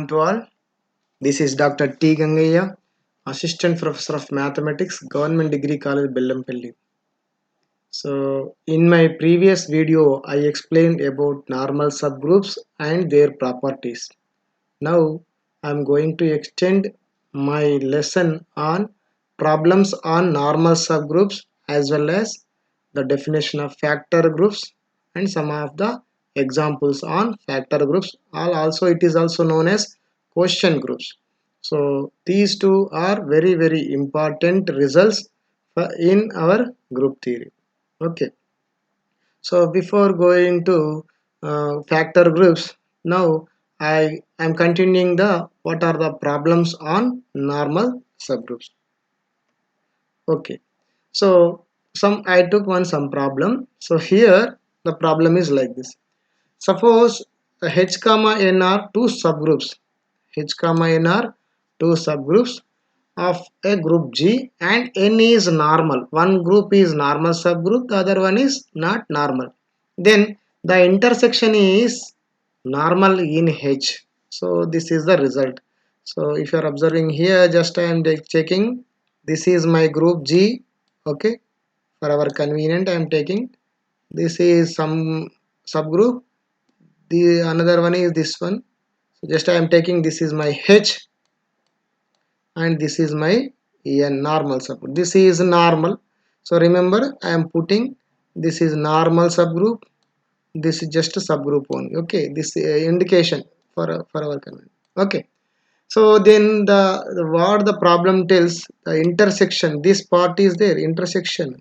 afternoon to all. This is Dr. T. Gangaya, Assistant Professor of Mathematics, Government Degree College, Bellampalli. So, in my previous video, I explained about normal subgroups and their properties. Now, I am going to extend my lesson on problems on normal subgroups as well as the definition of factor groups and some of the examples on factor groups. Also, it is also known as quotient groups. So, these two are very important results in our group theory. Okay. So before going to factor groups, now I am continuing the what are the problems on normal subgroups. Okay. So I took some problem. So here the problem is like this. Suppose H comma N are two subgroups. H comma N are two subgroups of a group G and N is normal. One group is normal subgroup, the other one is not normal. Then the intersection is normal in H. So this is the result. So if you are observing here, just I am checking. This is my group G. Okay. For our convenient, I am taking. This is some subgroup. The another one is this one. So just I am taking. This is my H and this is my normal subgroup. This is normal. So remember I am putting this is normal subgroup, this is just a subgroup only. Okay, this indication for our convenience. Okay, so then the what the problem tells, the intersection, this part is there, intersection.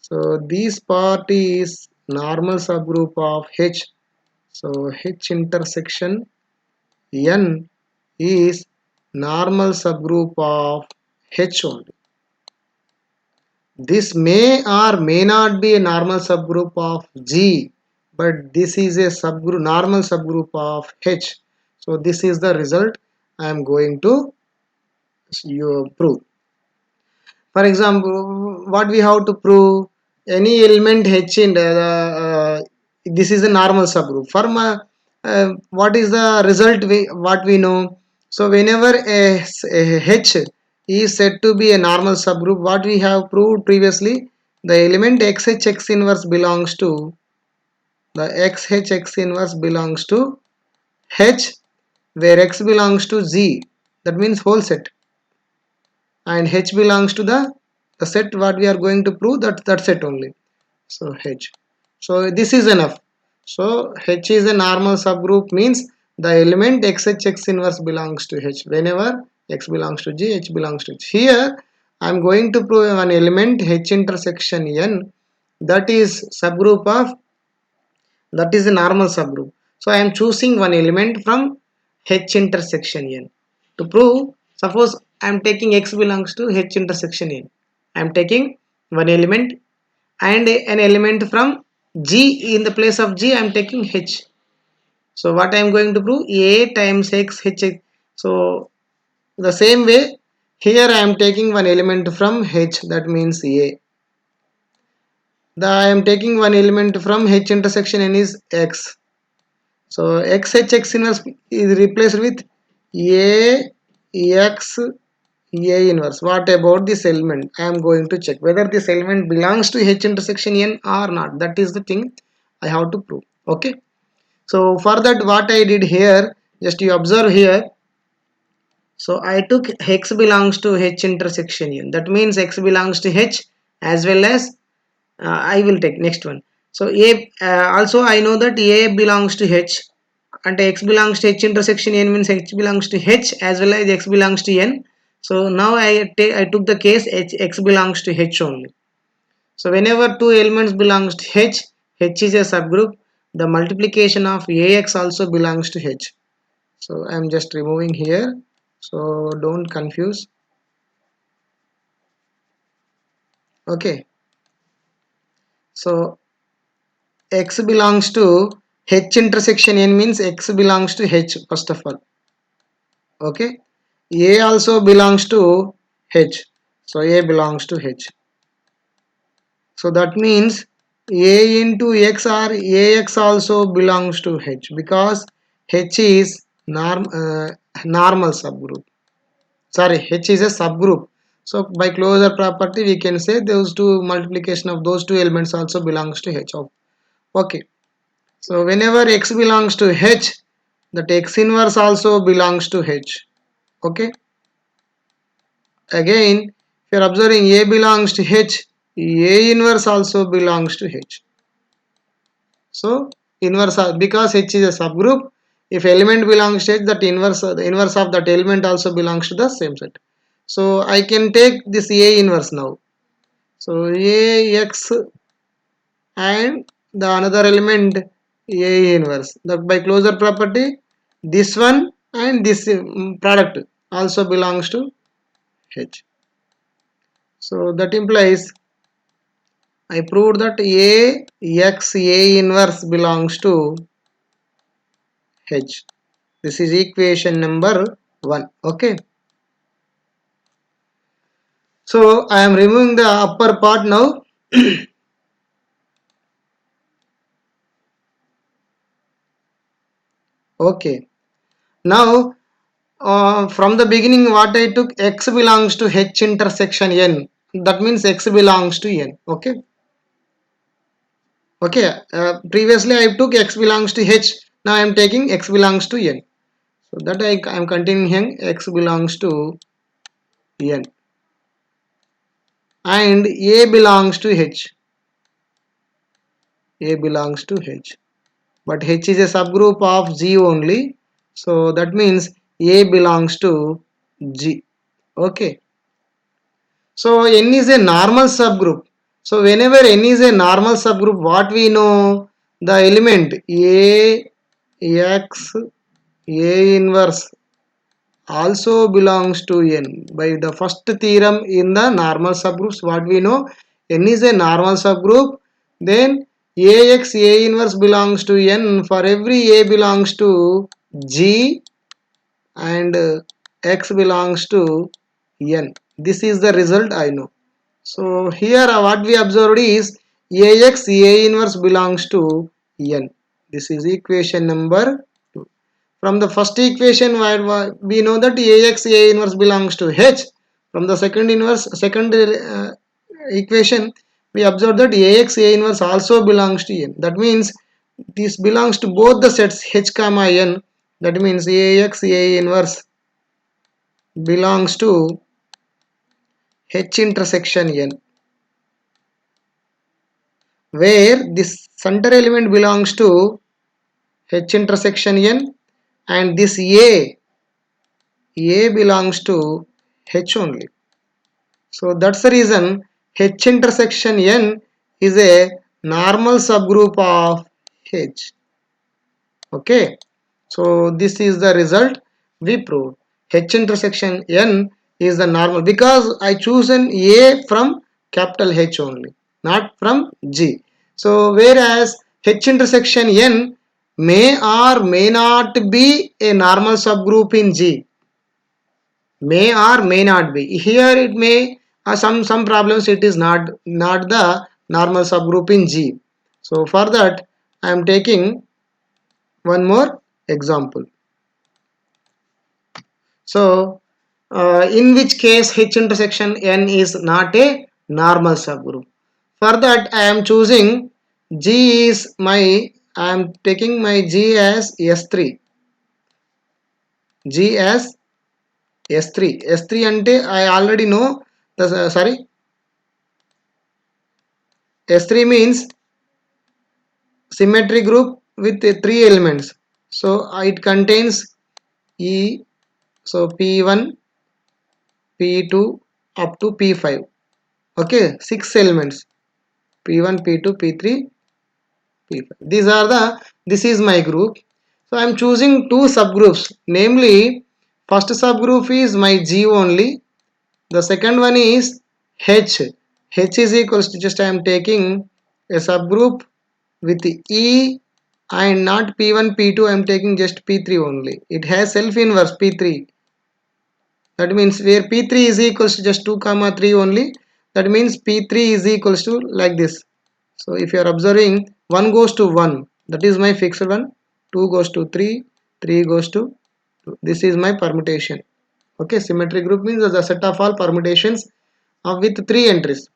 So this part is normal subgroup of H. So H intersection N is normal subgroup of H only. This may or may not be a normal subgroup of G, but this is a subgroup, normal subgroup of H. So this is the result I am going to prove. For example, what we have to prove, any element H in this is a normal subgroup. For what is the result what we know? So whenever a H is said to be a normal subgroup, what we have proved previously, the element XH X inverse belongs to the XH X inverse belongs to H, where X belongs to Z. That means whole set, and H belongs to the set what we are going to prove, that set only. So H. So this is enough. So H is a normal subgroup means the element XH X inverse belongs to H. Whenever X belongs to G, H belongs to H. Here I am going to prove an element H intersection N, that is subgroup of, that is a normal subgroup. So I am choosing one element from H intersection N. To prove, suppose I am taking X belongs to H intersection N. I am taking one element and an element from G. In the place of G I am taking H. So what I am going to prove, A times X H. So the same way here I am taking one element from H, that means A. I am taking one element from H intersection N is X. So XH X inverse is replaced with A X A inverse. What about this element? I am going to check whether this element belongs to H intersection N or not. That is the thing I have to prove. Okay. So for that, what I did here, just you observe here. So I took X belongs to H intersection N. That means X belongs to H as well as I will take next one. So A also I know that A belongs to H and X belongs to H intersection N means H belongs to H as well as X belongs to N. So now I took the case X belongs to H only. So whenever two elements belongs to H, H is a subgroup. The multiplication of AX also belongs to H. So I am just removing here. So don't confuse. Okay. So X belongs to H intersection N means X belongs to H first of all. Okay. A also belongs to H. So A belongs to H. So that means A into X or AX also belongs to H because H is normal subgroup. Sorry, H is a subgroup. So by closure property we can say those two multiplication of those two elements also belongs to H of. Okay. So whenever X belongs to H, that X inverse also belongs to H. Okay. Again, if you are observing A belongs to H, A inverse also belongs to H. So inverse because H is a subgroup, if element belongs to H, that the inverse of that element also belongs to the same set. So I can take this A inverse now. So AX and the another element A inverse. That by closure property, this one and this product also belongs to H. So that implies I proved that A inverse belongs to H. This is equation number 1. Okay. So I am removing the upper part now. Okay. Now from the beginning what I took, X belongs to H intersection N. That means X belongs to N. Okay. Okay. Previously I took X belongs to H. Now I am taking X belongs to N. So that I am continuing X belongs to N. And A belongs to H. A belongs to H. But H is a subgroup of G only. So that means A belongs to G. Okay. So N is a normal subgroup. So whenever N is a normal subgroup, what we know? The element A, X, A inverse also belongs to N. By the first theorem in the normal subgroups, what we know? N is a normal subgroup. Then AX, A inverse belongs to N. For every A belongs to G and X belongs to N. This is the result I know. So here what we observed is AX, A inverse belongs to N. This is equation number 2. From the first equation we know that AX, A inverse belongs to H. From the second equation we observe that AX, A inverse also belongs to N. That means this belongs to both the sets H comma N. That means AX, A inverse belongs to H intersection N, where this center element belongs to H intersection N and this A belongs to H only. So that's the reason H intersection N is a normal subgroup of H. Okay. So this is the result we proved. H intersection N is the normal because I chosen A from capital H only, not from G. So whereas H intersection N may or may not be a normal subgroup in G. May or may not be. Here it may some problems it is not the normal subgroup in G. So for that I am taking one more example. So in which case H intersection N is not a normal subgroup. For that I am choosing G is my, I am taking my G as S3. G as S3. S3 ante I already know the sorry, S3 means symmetry group with three elements. So it contains E, so P1, P2 up to P5. Okay, six elements. P1, P2, P3, P5. This is my group. So I am choosing two subgroups. Namely, first subgroup is my G only. The second one is H. H is equals to, just I am taking a subgroup with E and not P1, P2, I am taking just P3 only. It has self inverse P3. That means where P3 is equals to just 2 comma 3 only. That means P3 is equals to like this. So if you are observing 1 goes to 1, that is my fixed one. 2 goes to 3, 3 goes to This is my permutation. Okay, symmetry group means the set of all permutations of with 3 entries.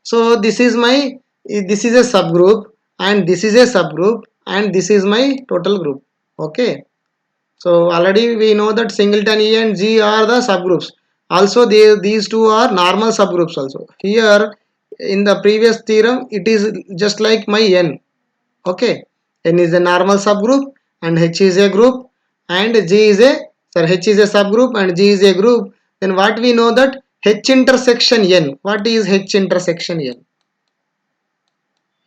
So this is a subgroup, and this is a subgroup, and this is my total group. Okay, so already we know that singleton E and G are the subgroups. Also these two are normal subgroups also. Here in the previous theorem it is just like my N. Okay, N is a normal subgroup and H is a group, and G is a, sorry, H is a subgroup and G is a group. Then what we know that H intersection N. What is H intersection N?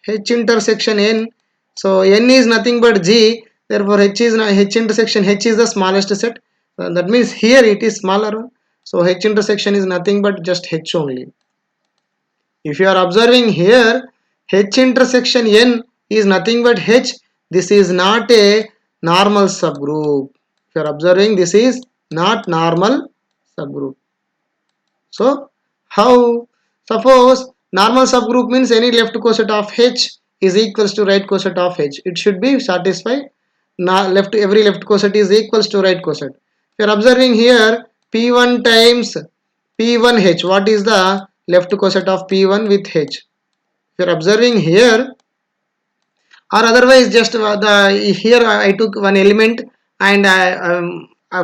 H intersection N. So N is nothing but G. Therefore H intersection H is the smallest set. That means here it is smaller. So H intersection is nothing but just H only. If you are observing here, H intersection N is nothing but H. This is not a normal subgroup. If you are observing, this is not normal subgroup. So how? Suppose normal subgroup means any left coset of H is equals to right coset of H. It should be satisfied. Now every left coset is equals to right coset. If you are observing here, P1 times P1H. What is the left coset of P1 with H? If you are observing here, or otherwise just the here I took one element and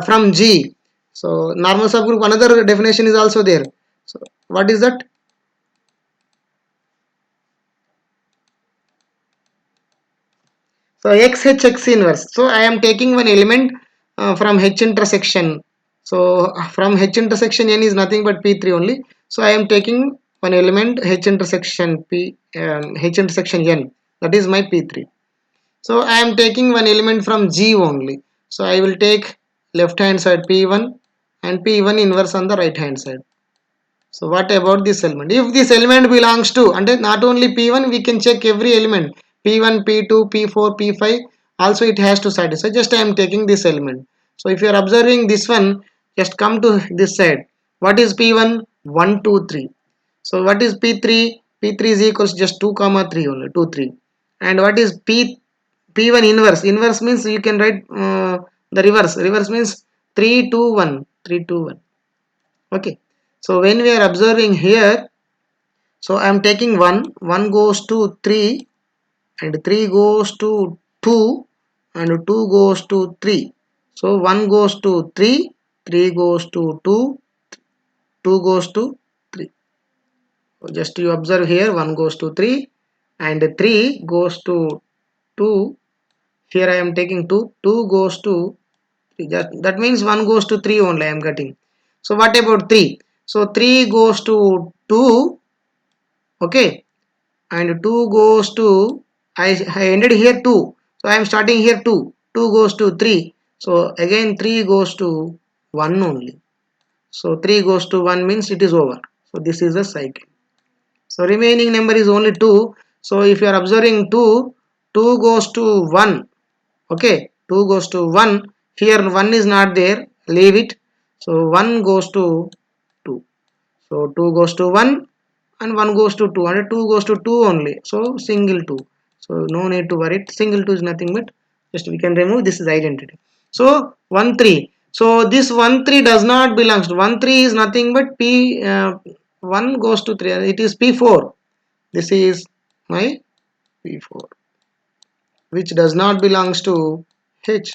from G. So normal subgroup, another definition is also there. So what is that? So X H X inverse. So I am taking one element from H intersection. So from H intersection N is nothing but P3 only. So I am taking one element H intersection H intersection N. That is my P3. So I am taking one element from G only. So I will take left hand side P1 and P1 inverse on the right hand side. So what about this element? If this element belongs to, and not only P1, we can check every element P1, P2, P4, P5. Also it has to satisfy. Just I am taking this element. So if you are observing this one, just come to this side. What is P1? 1, 2, 3. So what is P3? P3 is equals just 2 comma 3 only, 2, 3. And what is P1 inverse? Inverse means you can write the reverse. Reverse means 3, 2, 1. 3, 2, 1. Okay. So when we are observing here, so I am taking 1 goes to 3, and 3 goes to 2, and 2 goes to 3. So 1 goes to 3, 3 goes to 2, 2 goes to 3. So just you observe here, 1 goes to 3 and 3 goes to 2. Here I am taking 2, 2 goes to 3. That means 1 goes to 3 only I am getting. So what about 3? So 3 goes to 2, okay, and 2 goes to, I ended here 2. So I am starting here 2. 2 goes to 3. So again 3 goes to 1 only. So 3 goes to 1 means it is over. So this is the cycle. So remaining number is only 2. So if you are observing 2, 2 goes to 1. Okay, 2 goes to 1. Here 1 is not there. Leave it. So 1 goes to 2. So 2 goes to 1 and 1 goes to 2, and 2 goes to 2 only. So single 2. So no need to worry. Single 2 is nothing but just we can remove, this is identity. So 1 3. So this 1 3 does not belongs to 1 3 is nothing but P 1 goes to 3. It is P4. This is my P4, which does not belongs to H.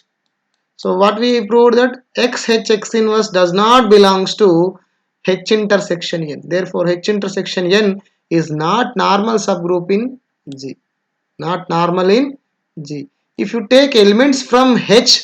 So what we proved that X H X inverse does not belongs to H intersection N. Therefore H intersection N is not normal subgroup in G. Not normal in G. If you take elements from H,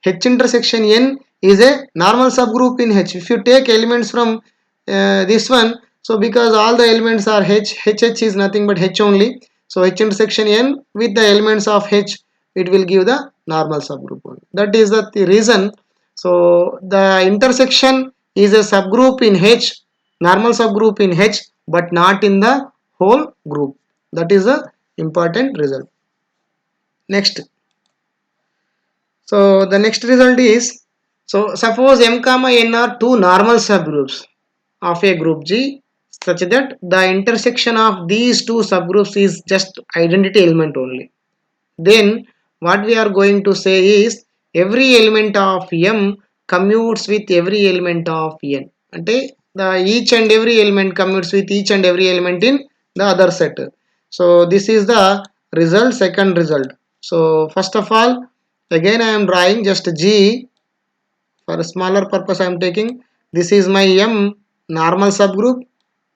H intersection N is a normal subgroup in H. If you take elements from this one, so because all the elements are H, HH is nothing but H only. So H intersection N with the elements of H, it will give the normal subgroup only. That is the reason. So the intersection is a subgroup in H, normal subgroup in H, but not in the whole group. That is the important result. Next. So the next result is, so suppose M comma N are two normal subgroups of a group G, such that the intersection of these two subgroups is just identity element only. Then what we are going to say is every element of m commutes with every element of n. అంటే the each and every element commutes with each and every element in the other set. So this is the result, second result. So first of all, again I am drawing just g. For a smaller purpose I am taking, this is my m normal subgroup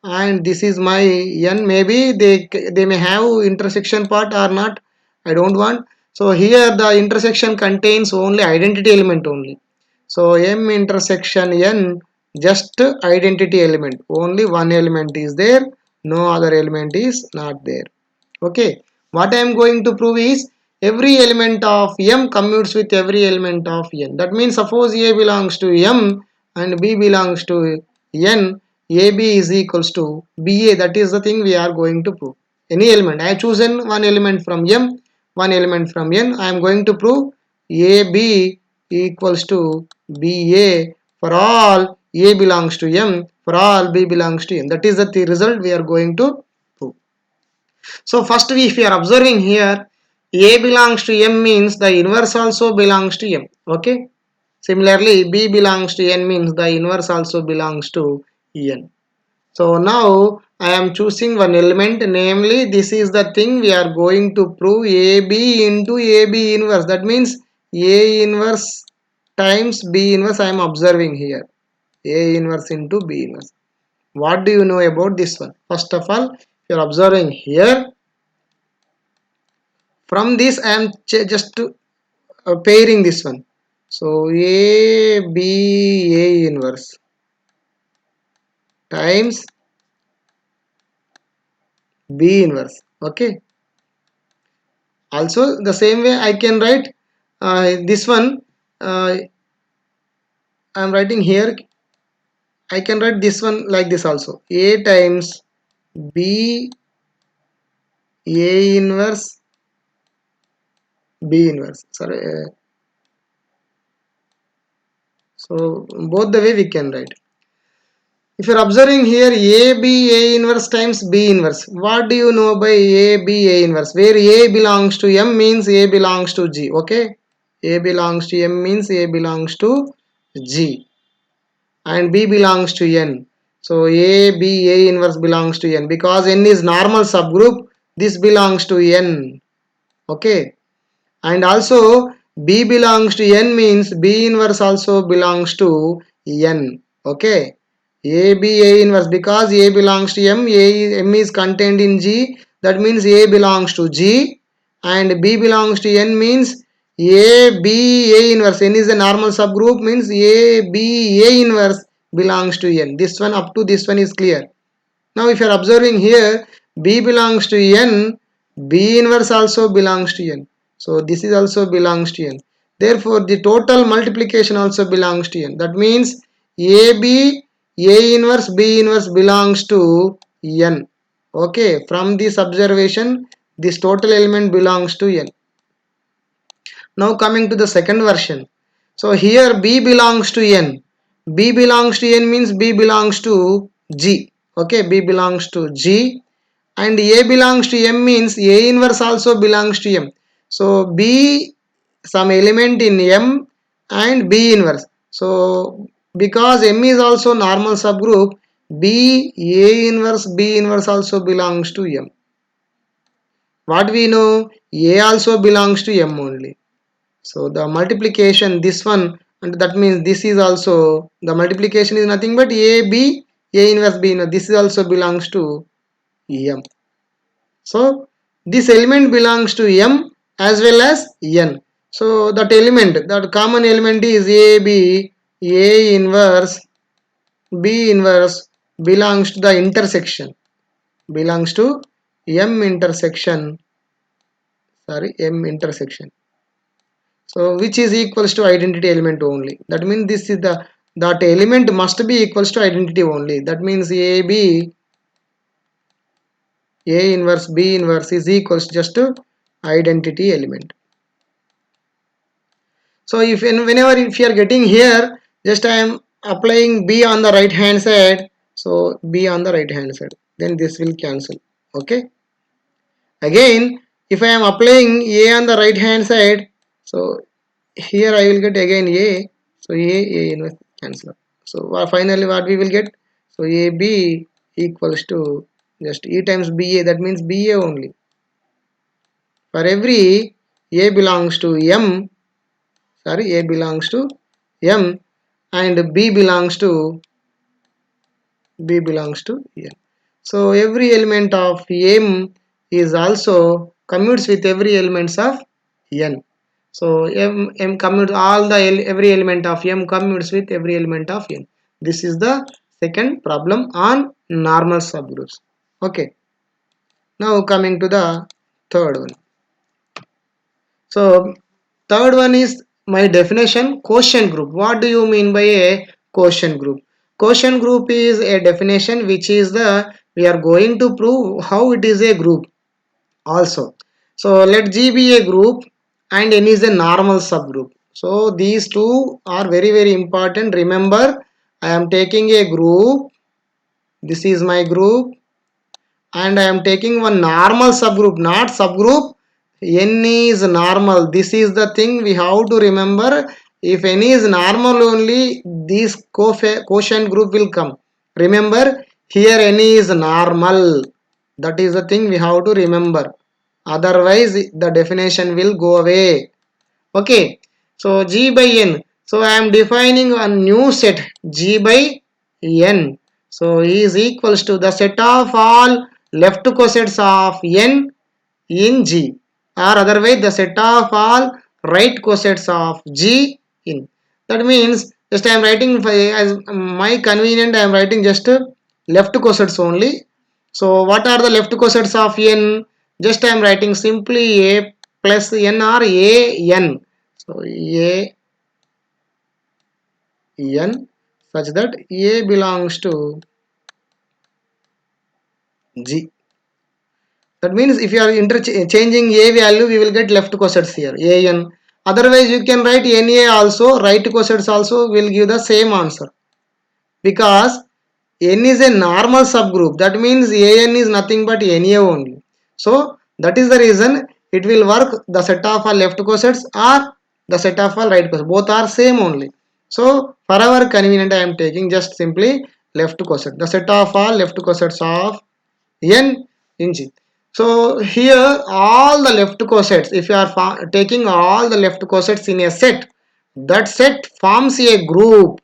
and this is my n. Maybe they may have intersection part or not, I don't want. So here the intersection contains only identity element only. So m intersection n, just identity element, only one element is there, no other element is not there. Okay, what I am going to prove is every element of m commutes with every element of n. That means suppose a belongs to m and b belongs to n, ab is equals to ba. That is the thing we are going to prove. Any element, I have chosen one element from m, one element from n. I am going to prove ab equals to ba for all a belongs to m, for all b belongs to n. That is the result we are going to prove. So first, if we are observing here, A belongs to M means the inverse also belongs to M. Okay. Similarly, B belongs to N means the inverse also belongs to N. So now I am choosing one element, namely this is the thing we are going to prove, AB into AB inverse. That means A inverse times B inverse I am observing here. A inverse into B inverse. What do you know about this one? First of all, you are observing here. From this I am just pairing this one. So A B A inverse times B inverse. Okay. Also the same way I can write this one. I am writing here. I can write this one like this also. A times B A inverse B inverse. Sorry. So both the way we can write. If you are observing here A B A inverse times B inverse, what do you know by A B A inverse? Where A belongs to M means A belongs to G. Okay, A belongs to M means A belongs to G, and B belongs to N. So A B A inverse belongs to N because N is normal subgroup. This belongs to N. Okay, and also B belongs to N means B inverse also belongs to N. Okay, A B A inverse, because A belongs to M, M is contained in G, that means A belongs to G, and B belongs to N means A B A inverse. N is a normal subgroup means A B A inverse belongs to N. This one, up to this one is clear. Now if you are observing here, B belongs to N, B inverse also belongs to N. So this is also belongs to N. Therefore the total multiplication also belongs to N. That means AB, A inverse, B inverse belongs to N. Okay, from this observation, this total element belongs to N. Now coming to the second version. So here B belongs to N. B belongs to N means B belongs to G. Okay, B belongs to G, and A belongs to M means A inverse also belongs to M. So B, some element in M and B inverse. So because M is also normal subgroup, B A inverse B inverse also belongs to M. What we know, A also belongs to M only. So the multiplication, this one, and that means this is also, the multiplication is nothing but A B A inverse B inverse. This is also belongs to M. So this element belongs to M as well as N. So that element, that common element is A B A inverse B inverse belongs to the intersection, belongs to M intersection, sorry, M intersection. So which is equals to identity element only. That means this is the, that element must be equals to identity only. That means A B A inverse B inverse is equals just to identity element. So if whenever if you are getting here, just I am applying B on the right hand side. So B on the right hand side, then this will cancel. Okay. Again, if I am applying A on the right hand side, so here I will get again a, so a inverse cancel. So finally what we will get, so ab equals to just e times ba, that means ba only. For every a belongs to m, sorry, a belongs to m and b belongs to n. So every element of m is also commutes with every elements of n. So m commutes all the every element of m commutes with every element of n. This is the second problem on normal subgroups. Okay. Now coming to the third one. So third one is my definition, quotient group. What do you mean by a quotient group? Quotient group is a definition which is the, we are going to prove how it is a group also. So let G be a group and N is a normal subgroup. So these two are very important. Remember, I am taking a group. This is my group and I am taking one normal subgroup, not subgroup. N is normal. This is the thing we have to remember. If N is normal only, this quotient group will come. Remember, here N is normal. That is the thing we have to remember. Otherwise, the definition will go away. Okay. So G by N. So I am defining a new set G by N. So E is equals to the set of all left cosets of N in G, or otherwise the set of all right cosets of G in. That means just I am writing as my convenient, I am writing just left cosets only. So what are the left cosets of N? Just I am writing simply A plus N or A N. So A N such that A belongs to G. That means if you are interchanging a value, we will get left cosets here, an. Otherwise, you can write na also, right cosets also will give the same answer. Because n is a normal subgroup. That means an is nothing but na only. So that is the reason it will work the set of all left cosets or the set of all right cosets. Both are same only. So for our convenient, I am taking just simply left coset. The set of all left cosets of n in G. So here all the left cosets, if you are taking all the left cosets in a set, that set forms a group.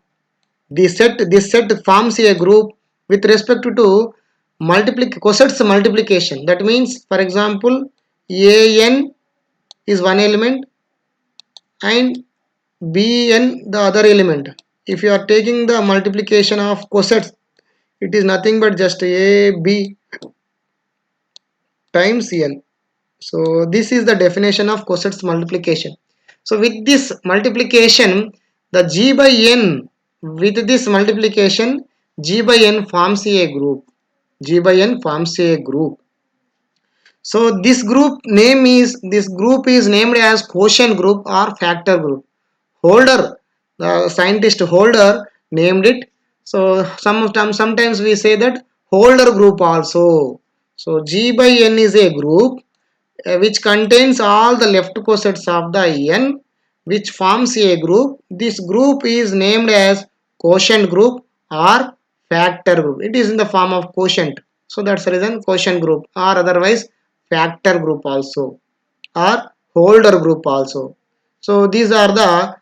This set forms a group with respect to cosets multiplication. That means, for example, an is one element and bn the other element. If you are taking the multiplication of cosets, it is nothing but just a b times n. So this is the definition of cosets multiplication. So with this multiplication, the G by N, with this multiplication, G by N forms a group. G by N forms a group. So this group is named as quotient group or factor group. Holder, the scientist Holder named it. So sometimes we say that Holder group also. So G by N is a group which contains all the left cosets of the n, which forms a group. This group is named as quotient group or factor group. It is in the form of quotient. So that's the reason quotient group, or otherwise factor group also, or holder group also. So these are the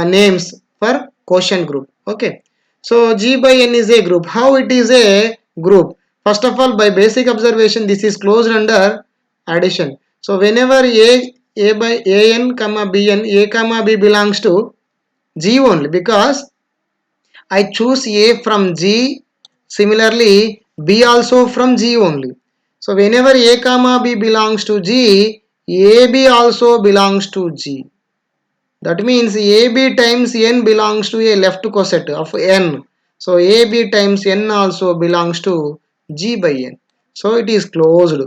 names for quotient group. Okay. So G by N is a group. How it is a group? First of all, by basic observation, this is closed under addition. So whenever a by an comma bn, a comma b belongs to G only, because I choose a from G. Similarly, b also from G only. So whenever a comma b belongs to G, ab also belongs to G. That means AB times N belongs to a left coset of N. So AB times N also belongs to G by N. So it is closed.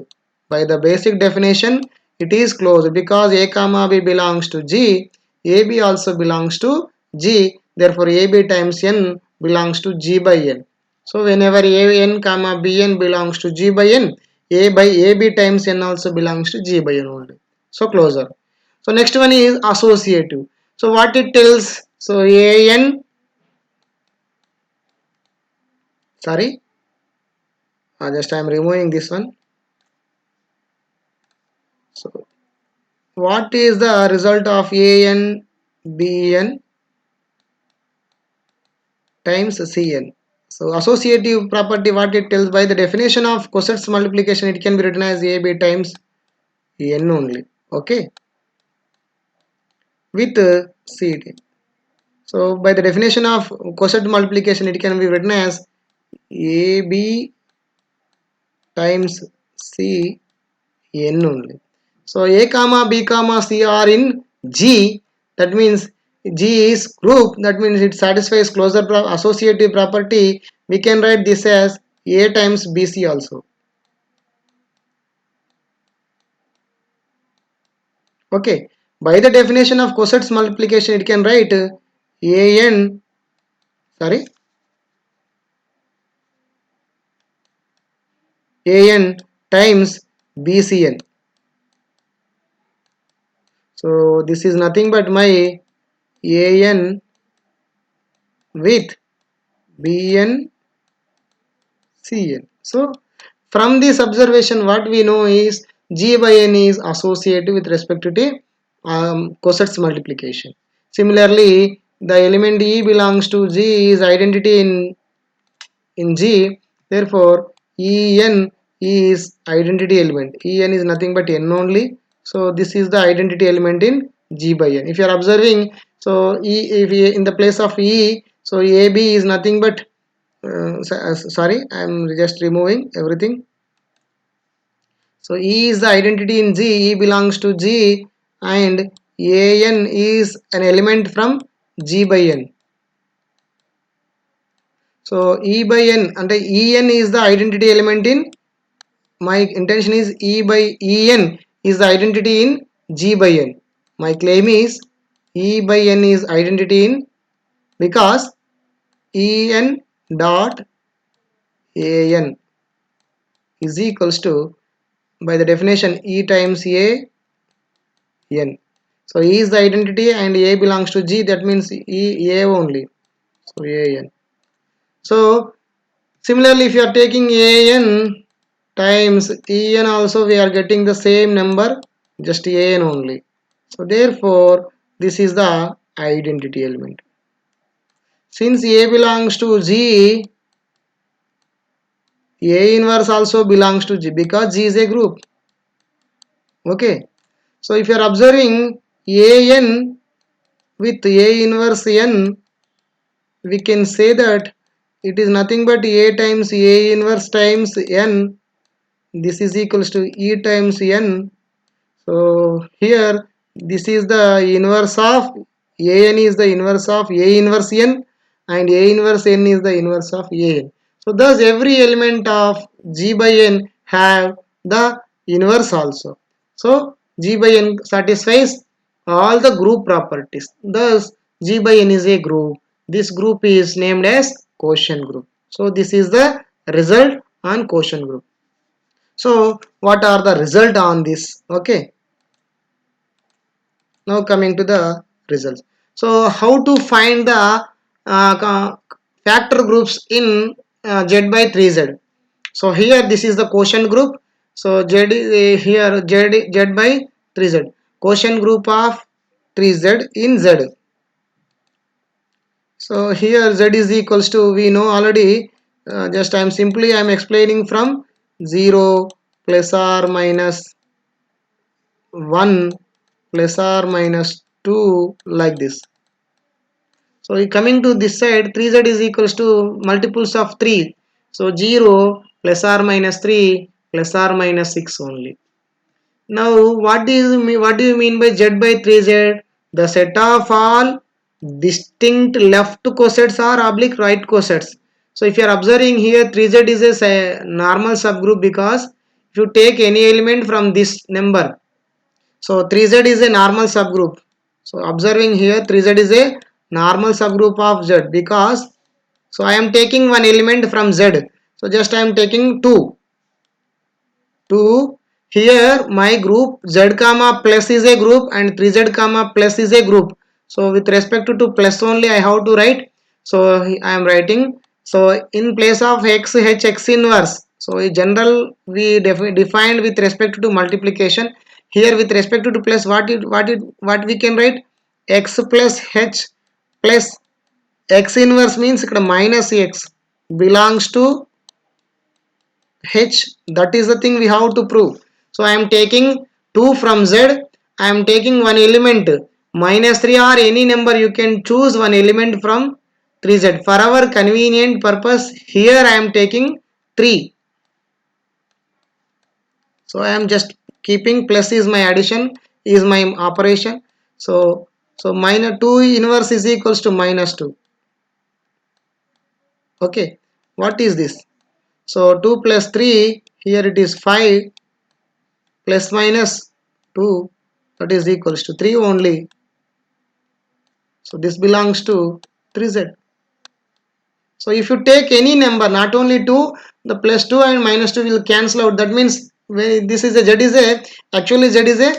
By the basic definition, it is closed because A comma B belongs to G. AB also belongs to G. Therefore AB times N belongs to G by N. So whenever AN comma BN belongs to G by N, A by AB times N also belongs to G by N only. So closer. So next one is associative. So what it tells? So an, sorry, just I am removing this one. So what is the result of an bn times cn? So associative property, what it tells, by the definition of Cosette's multiplication, it can be written as ab times n only. Okay, with cd. So by the definition of Cossette multiplication, it can be written as ab times c n only. So a comma b comma c are in G. That means G is group. That means it satisfies closure associative property. We can write this as a times bc also. Okay. By the definition of Cosette's multiplication, it can write an, sorry, an times bcn. So this is nothing but my an with bn cn. So from this observation, what we know is G by N is associated with respect to Cosette's multiplication. Similarly, the element E belongs to G is identity in G. Therefore, En is identity element. En is nothing but N only. So this is the identity element in G by N. If you are observing, so if in the place of E, so AB is nothing but sorry, I am just removing everything. So E is the identity in G, E belongs to G, and AN is an element from G by N. So E by N and EN is the identity element in, my intention is E by EN is the identity in G by N. My claim is E by N is identity in, because EN dot AN is equals to, by the definition, E times A n. So E is the identity and A belongs to G, that means E A only. So A n. So similarly, if you are taking A n times E n also, we are getting the same number, just A n only. So therefore this is the identity element. Since A belongs to G, A inverse also belongs to G, because G is a group. Okay. So if you are observing A n with A inverse n, we can say that it is nothing but A times A inverse times n. This is equals to E times n. So here this is the inverse of an is the inverse of A inverse n, and A inverse n is the inverse of an. So thus every element of G by n have the inverse also. So G by n satisfies all the group properties. Thus G by n is a group. This group is named as quotient group. So this is the result on quotient group. So what are the result on this? Okay. Now coming to the results. So how to find the factor groups in Z by 3Z? So here this is the quotient group. So Z is here Z by 3Z. Quotient group of 3Z in Z. So here Z is equals to, we know already, just I am explaining from 0 plus or minus 1 plus or minus 2, like this. So coming to this side, 3z is equals to multiples of 3. So 0 plus or minus 3 plus or minus 6 only. Now what do you mean by z by 3z? The set of all distinct left cosets or oblique right cosets. So if you are observing here, 3z is a normal subgroup, because if you take any element from this number, so 3z is a normal subgroup. So observing here, 3z is a normal subgroup of z, because, so I am taking one element from z. So just I am taking 2. 2. Here my group z comma plus is a group and 3z comma plus is a group. So with respect to plus only I have to write. So I am writing. So in place of x, x inverse. So in general we defined with respect to multiplication. Here with respect to plus, what we can write? X plus h plus x inverse means ఇక్కడ minus x belongs to h. That is the thing we have to prove. So I am taking 2 from z. I am taking one element minus 3, or any number you can choose one element from 3z. For our convenient purpose here I am taking 3. So I am just keeping plus is my addition, is my operation. So minus 2 inverse is equals to minus 2. Okay, what is this? So 2 plus 3, here it is 5 plus minus 2, that is equals to 3 only. So this belongs to 3z. So if you take any number, not only 2, the plus 2 and minus 2 will cancel out. That means when this is a z is a, actually z is a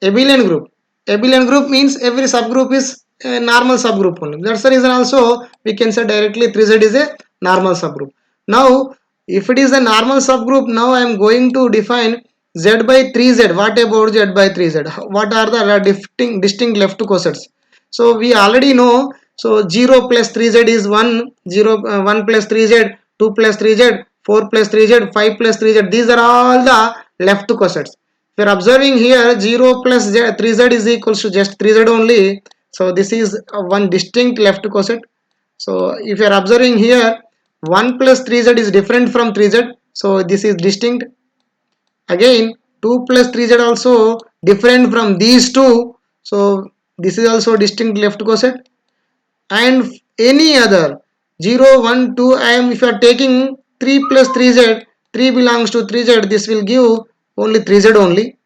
abelian group. Abelian group means every subgroup is a normal subgroup only. That's the reason also we can say directly 3z is a normal subgroup. Now if it is a normal subgroup, now I am going to define z by 3z. What about z by 3z? What are the distinct left cosets? So we already know. So 0 plus 3z is 1, 1 plus 3z, 2 plus 3z, 4 plus 3z, 5 plus 3z. These are all the left cosets. If you are observing here, 0 plus 3z is equals to just 3z only. So this is one distinct left coset. So if you are observing here, 1 plus 3z is different from 3z. So this is distinct. Again 2 plus 3z also different from these two. So this is also distinct left coset. And any other 0 1 2, I am, if you are taking 3 plus 3z, 3 belongs to 3z, this will give only 3z only.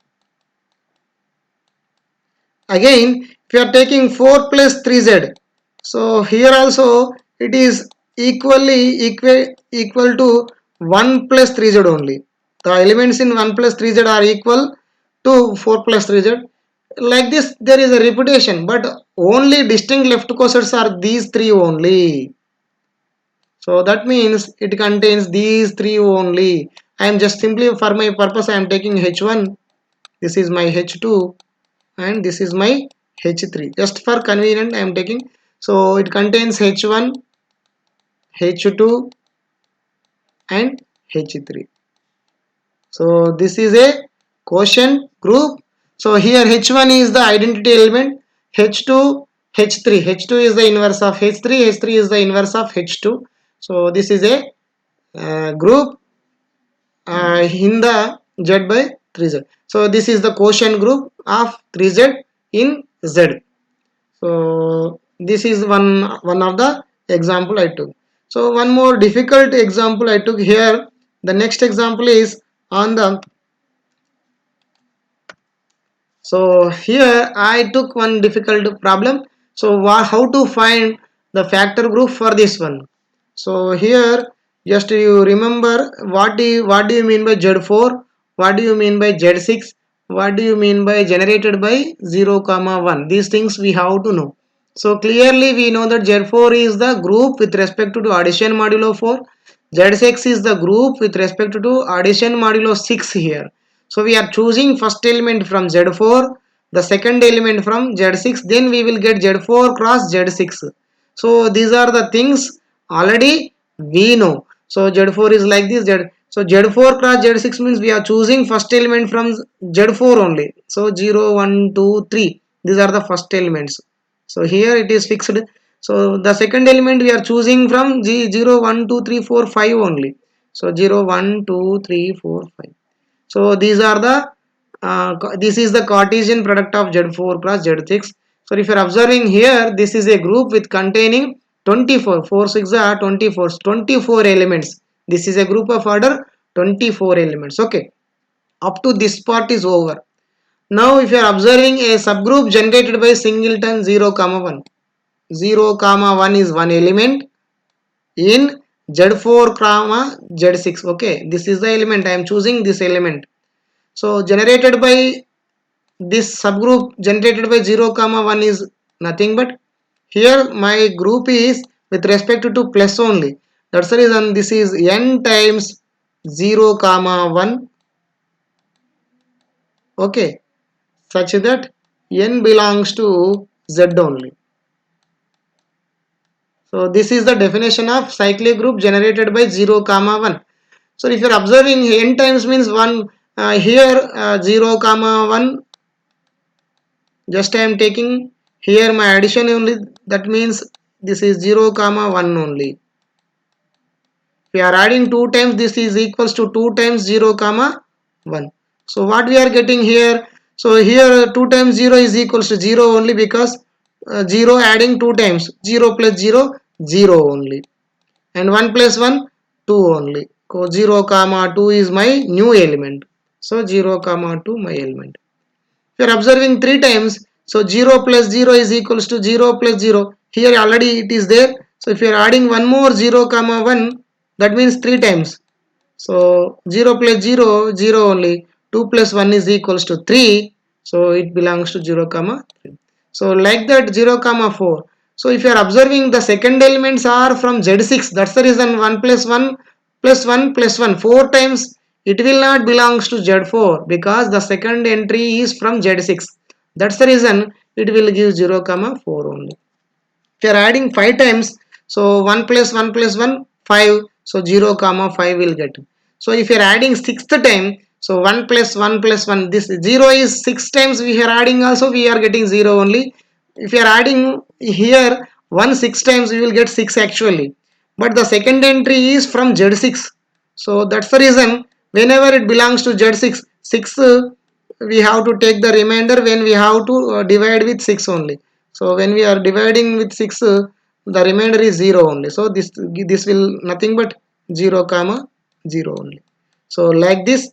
Again if you are taking 4 plus 3z, so here also it is equal to 1 plus 3z only. The elements in 1 plus 3z are equal to 4 plus 3z. Like this there is a repetition, but only distinct left cosets are these three only. So that means it contains these three only. I am just simply, for my purpose, I am taking h1, this is my h2, and this is my h3. Just for convenient I am taking. So it contains h1, h2 and h3. So this is a quotient group. So here h1 is the identity element, h2, h3 is the inverse of h3 is the inverse of h2. So this is a group in the z by 3z. So this is the quotient group of 3z in z. So this is one of the example I took. So one more difficult example I took here. The next example is on the, so here I took one difficult problem. So how to find the factor group for this one? So here just you remember, what do you mean by z4, what do you mean by z6, what do you mean by generated by 0 comma 1? These things we have to know. So clearly we know that z4 is the group with respect to addition modulo 4, z6 is the group with respect to addition modulo 6 here. So we are choosing first element from z4, the second element from z6, then we will get z4 cross z6. So these are the things already we know. So z4 is like this. So z4 cross z6 means we are choosing first element from z4 only. So 0 1 2 3, these are the first elements. So here it is fixed. So the second element we are choosing from 0 1 2 3 4 5 only. So 0 1 2 3 4 5. So these are the this is the Cartesian product of z4 cross z6. So if you are observing here, this is a group with containing 24, 4 6 are 24, 24 elements. This is a group of order 24 elements. Okay, up to this part is over. Now if you are observing a subgroup generated by singleton 0 comma 1, 0 comma 1 is one element in z4 comma z6. Okay, this is the element, I am choosing this element. So generated by this subgroup generated by 0 comma 1 is nothing but here my group is with respect to plus only. That's the reason this is n times 0 comma 1, okay, such that n belongs to z only. So this is the definition of cyclic group generated by 0 comma 1. So if you are observing n times means 1, here 0 comma 1, just I am taking here my addition only, that means this is 0 comma 1 only. We are adding 2 times, this is equals to 2 times 0 comma 1. So what we are getting here, so here 2 times 0 is equals to 0 only, because 0 adding 2 times, 0 plus 0, 0 only, and 1 plus 1, 2 only. So 0 comma 2 is my new element. So 0 comma 2 my element. If you are observing 3 times, so 0 plus 0 is equals to 0 plus 0. Here already it is there. So if you are adding one more 0 comma 1, that means 3 times. So 0 plus 0, 0 only. 2 plus 1 is equals to 3. So it belongs to 0 comma 3. So like that 0 comma 4. So if you are observing the second elements are from Z6, that's the reason 1 plus 1 plus 1 plus 1 4 times it will not belongs to Z4, because the second entry is from Z6. That's the reason it will give 0 comma 4 only. If you are adding 5 times, so 1 plus 1 plus 1, 5, so 0 comma 5 will get. So if you are adding 6th time, so 1 plus 1 plus 1, this 0 is 6 times we are adding, also we are getting 0 only. If you are adding here 1 6 times, we will get 6 actually, but the second entry is from Z6. So that's the reason whenever it belongs to Z6, 6 we have to take the remainder when we have to divide with 6 only. So when we are dividing with 6, the remainder is 0 only. So this will nothing but 0 comma 0 only. So like this,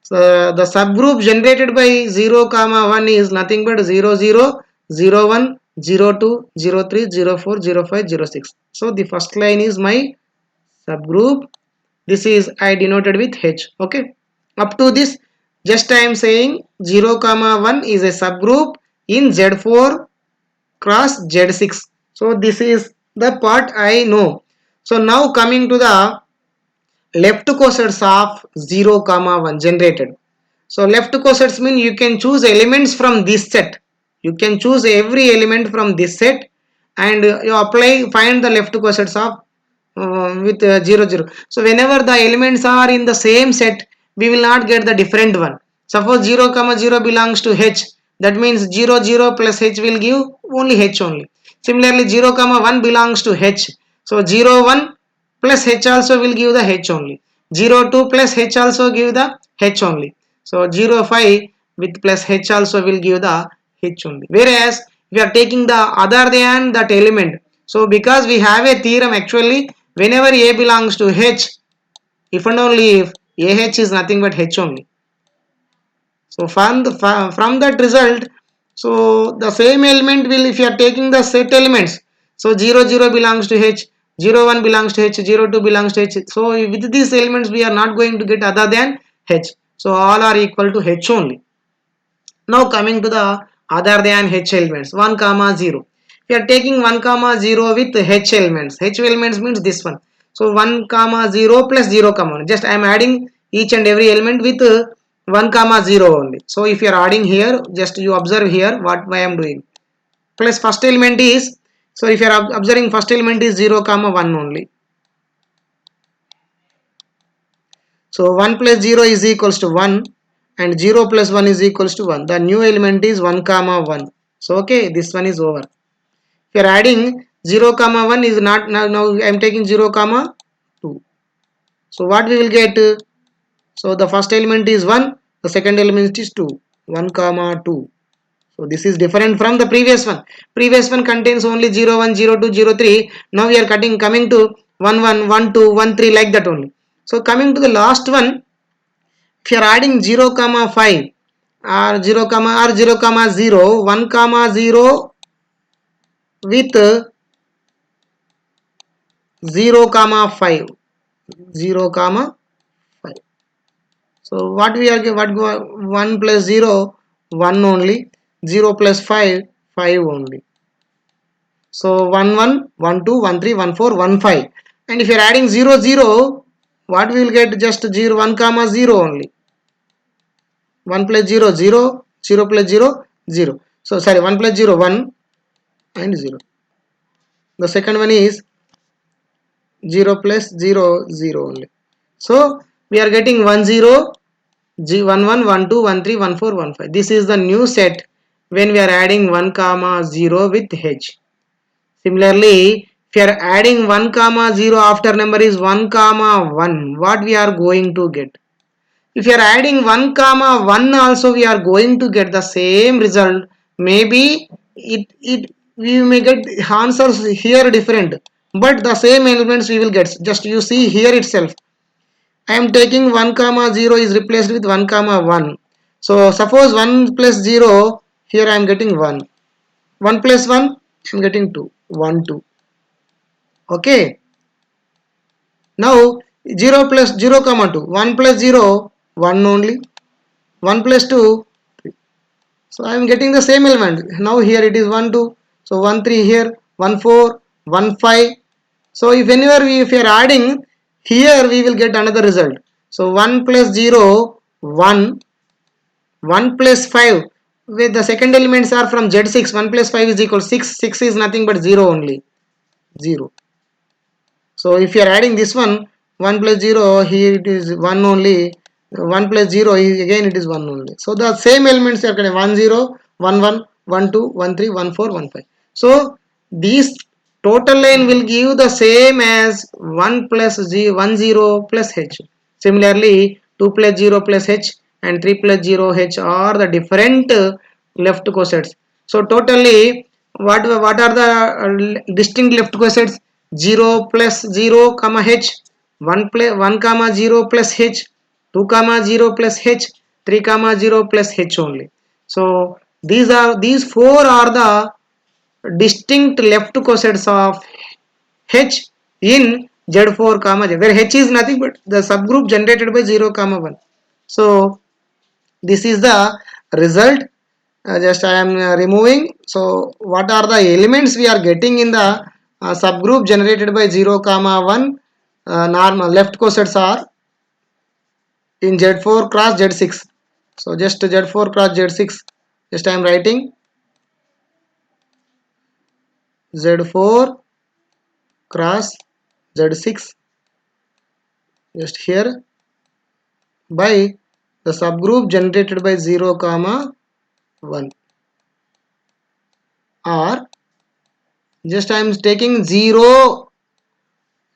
the subgroup generated by 0 comma 1 is nothing but 0 0 0 1 0 2 0 3 0 4 0 5 0 6. So the first line is my subgroup. This is I denoted with H. Okay, up to this just I am saying 0 comma 1 is a subgroup in Z4 cross Z6. So this is the part I know. So now coming to the left cosets of 0 comma 1 generated. So left cosets mean you can choose elements from this set. You can choose every element from this set, and you apply, find the left cosets of with 0 0. So whenever the elements are in the same set, we will not get the different one. Suppose 0 comma 0 belongs to H, that means 0 0 plus H will give only H only. Similarly 0 comma 1 belongs to H, so 0 1 plus H also will give the H only. 0 2 plus H also give the H only. So 0 5 with plus H also will give the H only. Whereas we are taking the other than that element. So because we have a theorem actually, whenever A belongs to H, if and only if AH is nothing but H only. So from that result, so the same element will, if you are taking the set elements, so 0 0 belongs to H, 0 1 belongs to H, 0 2 belongs to H. So with these elements we are not going to get other than H. So all are equal to H only. Now coming to the other than H elements, 1 comma 0. We are taking 1 comma 0 with H elements. H elements means this one. So 1 comma 0 plus 0 comma 1. Just I am adding each and every element with 1 comma 0 only. So if you are adding here, just you observe here what I am doing. Plus first element is, so if you are observing first element is 0 comma 1 only. So 1 plus 0 is equals to 1, and 0 plus 1 is equals to 1. The new element is 1 comma 1. So okay, this one is over. If you are adding 0 comma 1 is not, now I am taking 0 comma 2. So what we will get? So the first element is 1, the second element is 2. 1 comma 2. So this is different from the previous one. Previous one contains only 0 1 0 2 0 3. Now we are coming to 1 1 1 2 1 3 like that only. So coming to the last one, if you are adding 0 comma 5 or 0 comma 0, 1 comma 0 with 0 comma 5, 0 comma 5. So what we are, what 1 plus 0, 1 only, 0 plus 5, 5 only. So 1 1, 1 2, 1 3, 1 4, 1 5. And if you are adding 0 0, what we will get? Just 0 1 comma 0 only. 1 plus 0 0, 0 plus 0 0. So sorry, 1 plus 0 1 and 0. The second one is 0 plus 0 0 only. So we are getting 1 0, G 1 1, 1 2, 1 3, 1 4, 1 5. This is the new set when we are adding 1 comma 0 with H. Similarly, if you are adding 1 comma 0 after number is 1 comma 1, what we are going to get? If you are adding 1 comma 1 also, we are going to get the same result. Maybe we may get answers here different, but the same elements we will get. Just you see here itself, I am taking 1 comma 0 is replaced with 1 comma 1. So suppose 1 plus 0, here I am getting 1. 1 plus 1, I am getting 2. 1 2. Okay. Now 0 plus 0 comma 2. 1 plus 0, 1 only. 1 plus 2, 3. So I am getting the same element. Now here it is 1 2. So 1 3 here, 1 4, 1 5. So if you are adding, here we will get another result. So 1 plus 0, 1. 1 plus 5, with the second elements are from Z6. 1 plus 5 is equal to 6. 6 is nothing but 0 only. 0. So if you are adding this one, 1 plus 0, here it is 1 only. 1 plus 0, again it is 1 only. So the same elements are getting 1 0, 1 1, 1 2, 1 3, 1 4, 1 5. So these total line will give the same as 1 plus 1 0 plus h. Similarly, 2 plus 0 plus h and 3 plus 0 h are the different left cosets. So totally, what are the distinct left cosets? 0 plus 0 comma h, 1 plus 1 comma 0 plus h, 2 comma 0 plus h, 3 comma 0 plus h only. So these four are the distinct left cosets of h in Z4 comma Z, where h is nothing but the subgroup generated by 0 comma 1. So this is the result. Just I am removing. So what are the elements we are getting in the subgroup generated by 0 comma 1? Normal left cosets are in Z4 cross Z6. So just Z4 cross Z6, just I am writing Z4 cross Z6, just here, by the subgroup generated by 0 comma 1, or just I am taking 0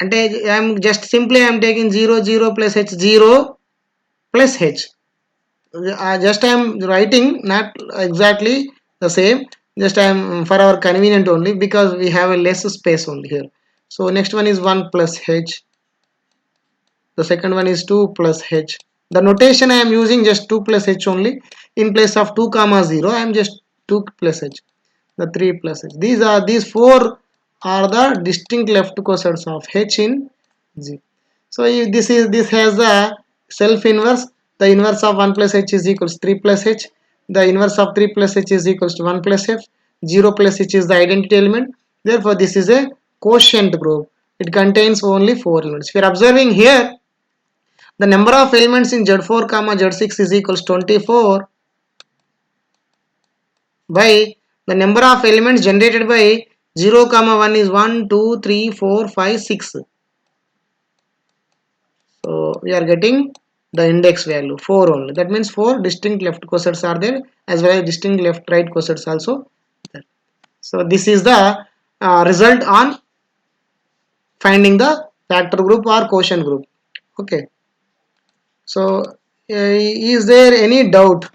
and I am just simply I am taking 0 0 plus h, 0 plus h. Just I am writing not exactly the same, just I am for our convenient only, because we have a less space only here. So next one is 1 plus h, the second one is 2 plus h. The notation I am using just 2 plus h only. In place of 2 comma 0, I am just 2 plus h, the 3 plus h. These four are the distinct left cosets of h in Z. So if this has the self inverse. The inverse of 1 plus h is equals to 3 plus h. The inverse of 3 plus h is equals to 1 plus h. 0 plus h is the identity element. Therefore, this is a quotient group. It contains only 4 elements. If you are observing here, the number of elements in Z4 comma Z6 is equals to 24 by the number of elements generated by 0 comma 1 is 1 2 3 4 5 6. So we are getting the index value 4 only. That means 4 distinct left cosets are there, as well as distinct left right cosets also there. So this is the result on finding the factor group or quotient group. Okay. So is there any doubt?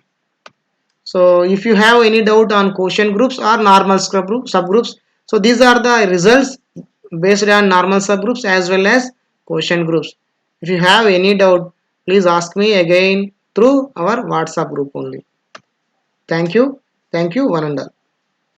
So if you have any doubt on quotient groups or normal subgroups, so these are the results based on normal subgroups as well as quotient groups. If you have any doubt, please ask me again through our WhatsApp group only. Thank you. Thank you, one and all.